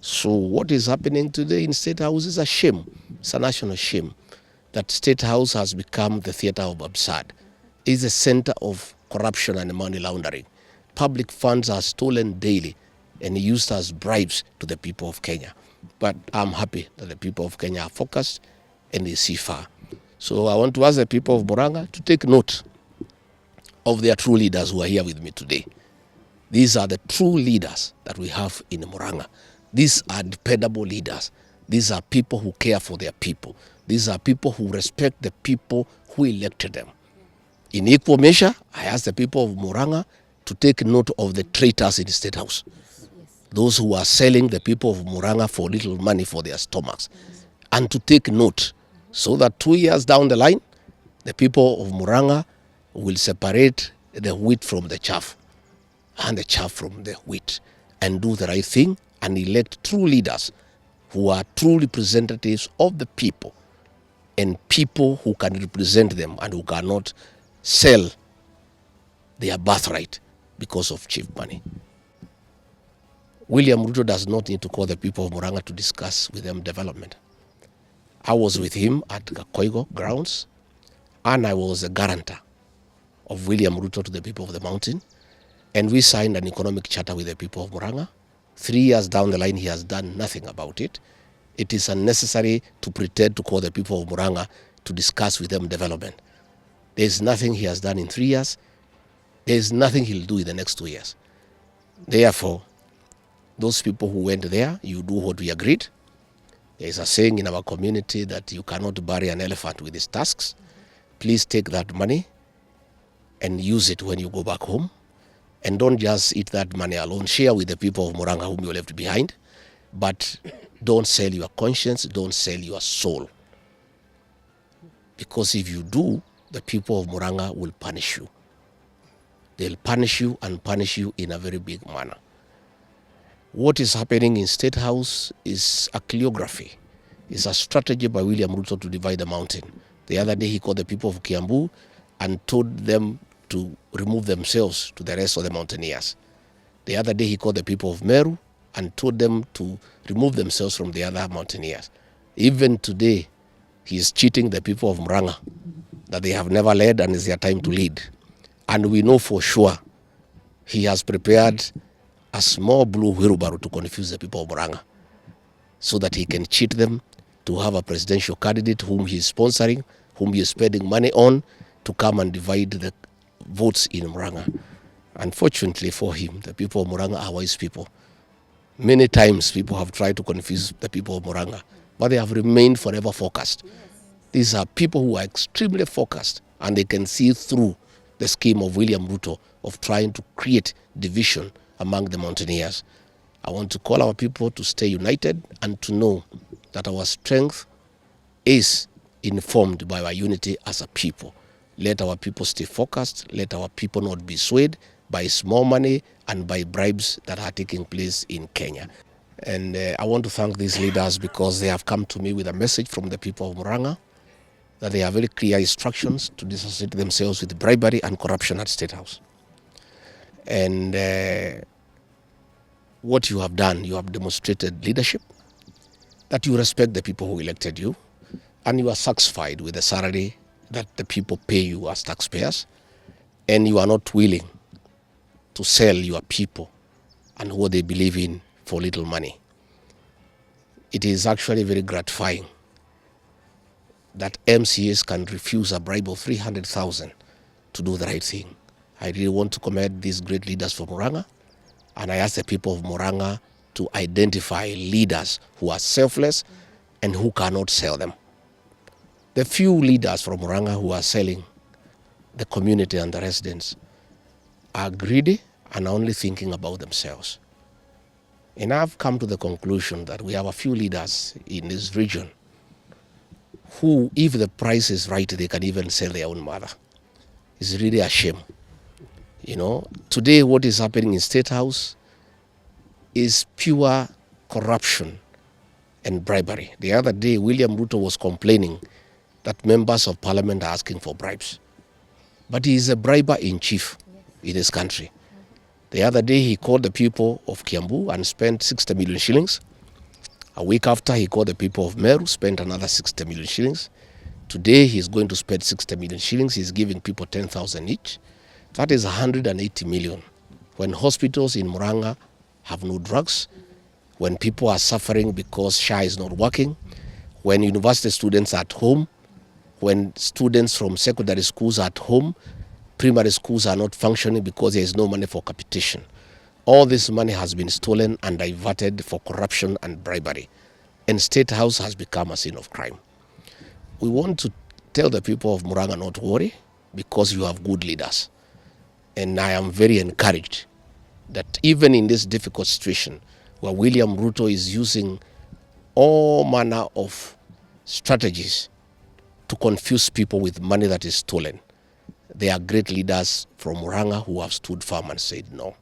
So what is happening today in State House is a shame. It's a national shame that State House has become the theater of absurd. It's a center of corruption and money laundering. Public funds are stolen daily and used as bribes to the people of Kenya. But I'm happy that the people of Kenya are focused and they see far. So I want to ask the people of Murang'a to take note of their true leaders who are here with me today. These are the true leaders that we have in Murang'a. These are dependable leaders. These are people who care for their people. These are people who respect the people who elected them. In equal measure, I ask the people of Murang'a to take note of the traitors in the State House. Those who are selling the people of Murang'a for little money for their stomachs. And to take note so that 2 years down the line, the people of Murang'a will separate the wheat from the chaff and the chaff from the wheat and do the right thing and elect true leaders who are true representatives of the people and people who can represent them and who cannot sell their birthright because of cheap money. William Ruto does not need to call the people of Murang'a to discuss with them development. I was with him at Kakoigo grounds and I was a guarantor of William Ruto to the people of the mountain, and we signed an economic charter with the people of Murang'a. 3 years down the line, he has done nothing about it. It is unnecessary to pretend to call the people of Murang'a to discuss with them development. There is nothing he has done in 3 years. There is nothing he'll do in the next 2 years. Therefore, those people who went there, you do what we agreed. There is a saying in our community that you cannot bury an elephant with his tusks. Please take that money and use it when you go back home. And don't just eat that money alone. Share with the people of Murang'a whom you left behind. But don't sell your conscience, don't sell your soul. Because if you do, the people of Murang'a will punish you. They'll punish you and punish you in a very big manner. What is happening in State House is a choreography. It's a strategy by William Ruto to divide the mountain. The other day he called the people of Kiambu and told them to remove themselves to the rest of the mountaineers. The other day he called the people of Meru and told them to remove themselves from the other mountaineers. Even today, he is cheating the people of Murang'a that they have never led and it's their time to lead. And we know for sure he has prepared a small blue wheelbarrow to confuse the people of Murang'a so that he can cheat them to have a presidential candidate whom he is sponsoring, whom he is spending money on to come and divide the votes in Murang'a. Unfortunately for him, the people of Murang'a are wise people. Many times people have tried to confuse the people of Murang'a, but they have remained forever focused. These are people who are extremely focused and they can see through the scheme of William Ruto of trying to create division among the mountaineers. I want to call our people to stay united and to know that our strength is informed by our unity as a people. Let our people stay focused. Let our people not be swayed by small money and by bribes that are taking place in Kenya. And I want to thank these leaders because they have come to me with a message from the people of Murang'a that they have very clear instructions to dissociate themselves with bribery and corruption at State House. And what you have done, you have demonstrated leadership, that you respect the people who elected you, and you are satisfied with the salary that the people pay you as taxpayers, and you are not willing to sell your people and what they believe in for little money. It is actually very gratifying that MCAs can refuse a bribe of 300,000 to do the right thing. I really want to commend these great leaders from Murang'a, and I ask the people of Murang'a to identify leaders who are selfless and who cannot sell them. The few leaders from Murang'a who are selling the community and the residents are greedy and only thinking about themselves. And I've come to the conclusion that we have a few leaders in this region who, if the price is right, they can even sell their own mother. It's really a shame. You know, today what is happening in State House is pure corruption and bribery. The other day, William Ruto was complaining that members of parliament are asking for bribes. But he is a briber in chief in his country. The other day, he called the people of Kiambu and spent 60 million shillings A week after, he called the people of Meru, spent another 60 million shillings. Today, he's going to spend 60 million shillings. He's giving people 10,000 each. That is 180 million. When hospitals in Murang'a have no drugs, when people are suffering because SHA is not working, when university students are at home, when students from secondary schools are at home, primary schools are not functioning because there is no money for capitation. All this money has been stolen and diverted for corruption and bribery. And State House has become a scene of crime. We want to tell the people of Murang'a not to worry because you have good leaders. And I am very encouraged that even in this difficult situation where William Ruto is using all manner of strategies to confuse people with money that is stolen, there are great leaders from Murang'a who have stood firm and said no.